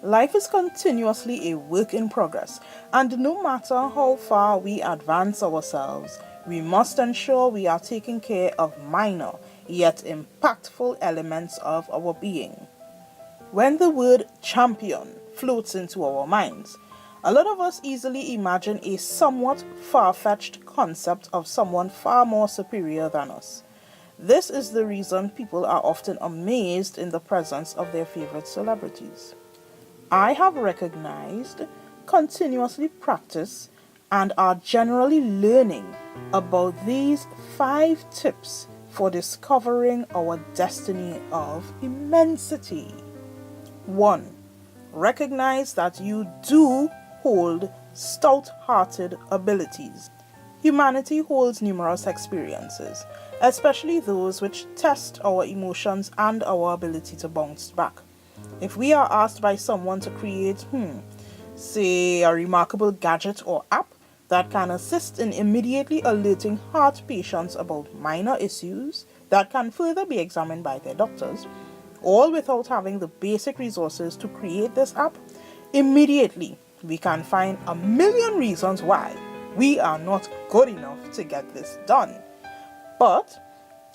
Life is continuously a work in progress, and no matter how far we advance ourselves, we must ensure we are taking care of minor yet impactful elements of our being. When the word champion floats into our minds, a lot of us easily imagine a somewhat far fetched concept of someone far more superior than us. This is the reason people are often amazed in the presence of their favorite celebrities. I have recognized, continuously practice, and are generally learning about these 5 tips for discovering our destiny of immensity. 1. Recognize that you do hold stout-hearted abilities. Humanity holds numerous experiences, especially those which test our emotions and our ability to bounce back. If we are asked by someone to create, say, a remarkable gadget or app that can assist in immediately alerting heart patients about minor issues that can further be examined by their doctors, all without having the basic resources to create this app, immediately we can find a million reasons why we are not good enough to get this done. But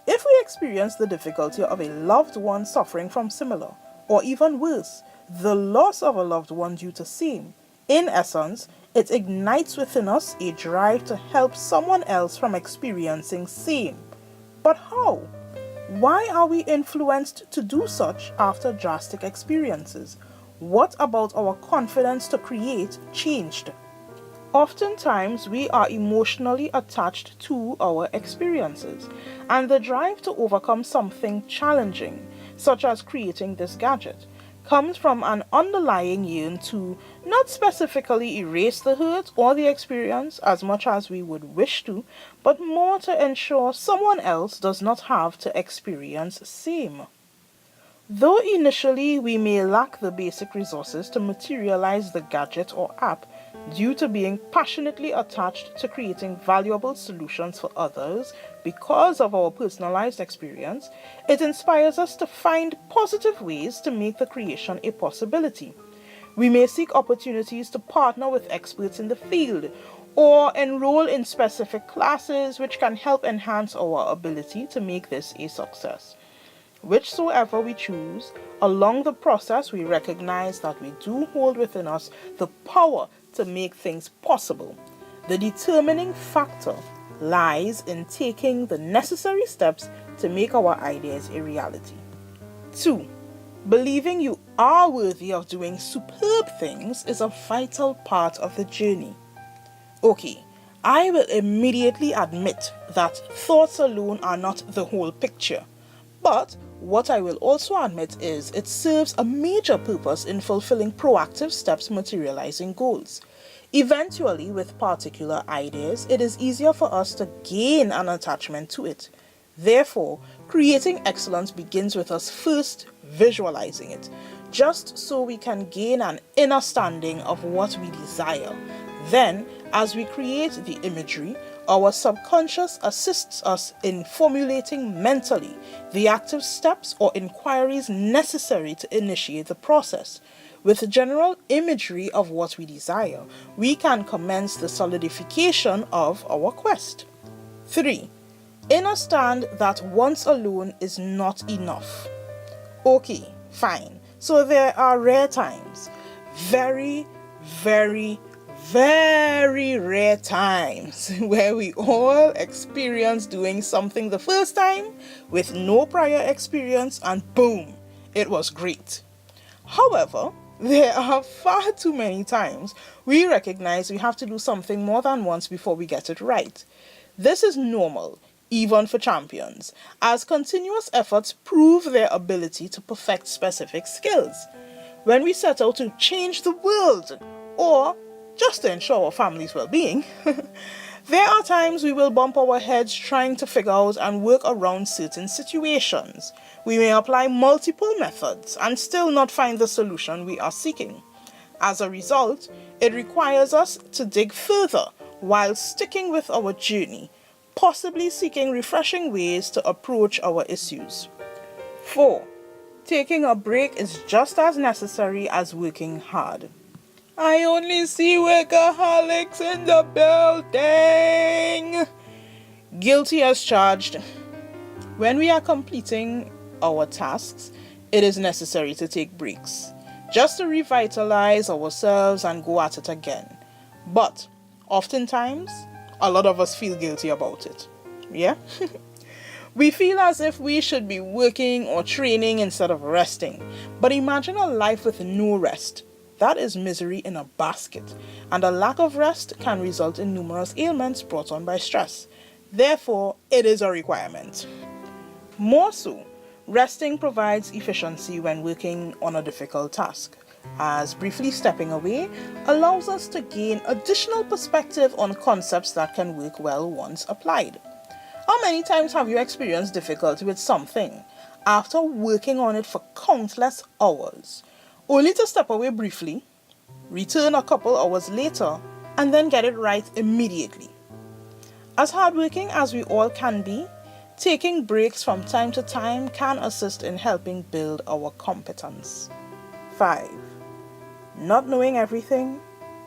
if we experience the difficulty of a loved one suffering from similar, or even worse, the loss of a loved one due to same, in essence, it ignites within us a drive to help someone else from experiencing same. But how? Why are we influenced to do such after drastic experiences? What about our confidence to create changed? Oftentimes, we are emotionally attached to our experiences, and the drive to overcome something challenging, such as creating this gadget, comes from an underlying yearn to not specifically erase the hurt or the experience as much as we would wish to, but more to ensure someone else does not have to experience same. Though initially we may lack the basic resources to materialize the gadget or app due to being passionately attached to creating valuable solutions for others because of our personalized experience, it inspires us to find positive ways to make the creation a possibility. We may seek opportunities to partner with experts in the field or enroll in specific classes which can help enhance our ability to make this a success. Whichsoever we choose, along the process we recognize that we do hold within us the power to make things possible. The determining factor lies in taking the necessary steps to make our ideas a reality. 2. Believing you are worthy of doing superb things is a vital part of the journey. Okay, I will immediately admit that thoughts alone are not the whole picture. But what I will also admit is it serves a major purpose in fulfilling proactive steps materializing goals. Eventually, with particular ideas, it is easier for us to gain an attachment to it. Therefore, creating excellence begins with us first visualizing it, just so we can gain an understanding of what we desire. Then, as we create the imagery, our subconscious assists us in formulating mentally the active steps or inquiries necessary to initiate the process. With general imagery of what we desire, we can commence the solidification of our quest. 3. Understand that once alone is not enough. Okay, fine. So there are rare times, very, very rare times where we all experience doing something the first time with no prior experience and boom, it was great. However, there are far too many times we recognize we have to do something more than once before we get it right. This is normal, even for champions, as continuous efforts prove their ability to perfect specific skills. When we set out to change the world, or just to ensure our family's well-being, there are times we will bump our heads trying to figure out and work around certain situations. We may apply multiple methods and still not find the solution we are seeking. As a result, it requires us to dig further while sticking with our journey, possibly seeking refreshing ways to approach our issues. 4. Taking a break is just as necessary as working hard. I only see workaholics in the building. Guilty as charged. When we are completing our tasks, it is necessary to take breaks, just to revitalize ourselves and go at it again. But oftentimes, a lot of us feel guilty about it. Yeah? We feel as if we should be working or training instead of resting. But imagine a life with no rest. That is misery in a basket, and a lack of rest can result in numerous ailments brought on by stress. Therefore, it is a requirement. More so, resting provides efficiency when working on a difficult task, as briefly stepping away allows us to gain additional perspective on concepts that can work well once applied. How many times have you experienced difficulty with something after working on it for countless hours, only to step away briefly, return a couple hours later, and then get it right immediately? As hardworking as we all can be, taking breaks from time to time can assist in helping build our competence. 5. Not knowing everything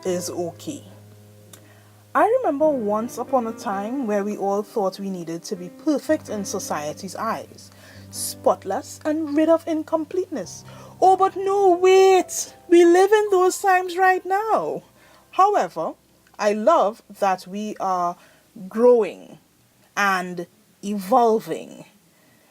is okay. I remember once upon a time where we all thought we needed to be perfect in society's eyes, spotless and rid of incompleteness. Oh, but no, wait! We live in those times right now. However, I love that we are growing and evolving,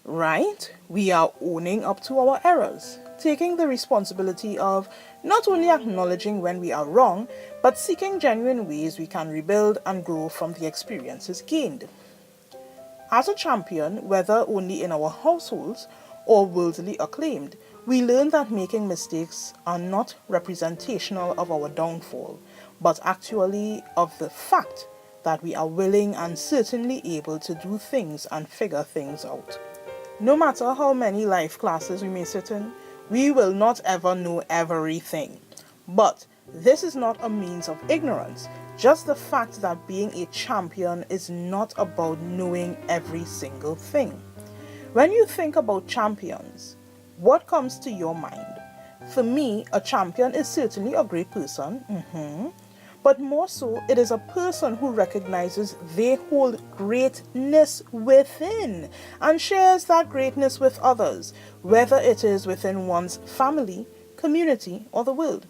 right? We are owning up to our errors, taking the responsibility of not only acknowledging when we are wrong, but seeking genuine ways we can rebuild and grow from the experiences gained. As a champion, whether only in our households or worldly acclaimed, we learn that making mistakes are not representational of our downfall, but actually of the fact that we are willing and certainly able to do things and figure things out. No matter how many life classes we may sit in, we will not ever know everything. But this is not a means of ignorance, just the fact that being a champion is not about knowing every single thing. When you think about champions, what comes to your mind? For me, a champion is certainly a great person, but more so, it is a person who recognizes they hold greatness within and shares that greatness with others, whether it is within one's family, community, or the world.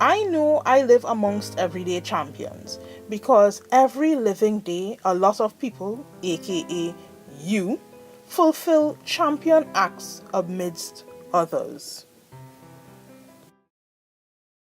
I know I live amongst everyday champions because every living day, a lot of people, aka you, fulfill champion acts amidst others.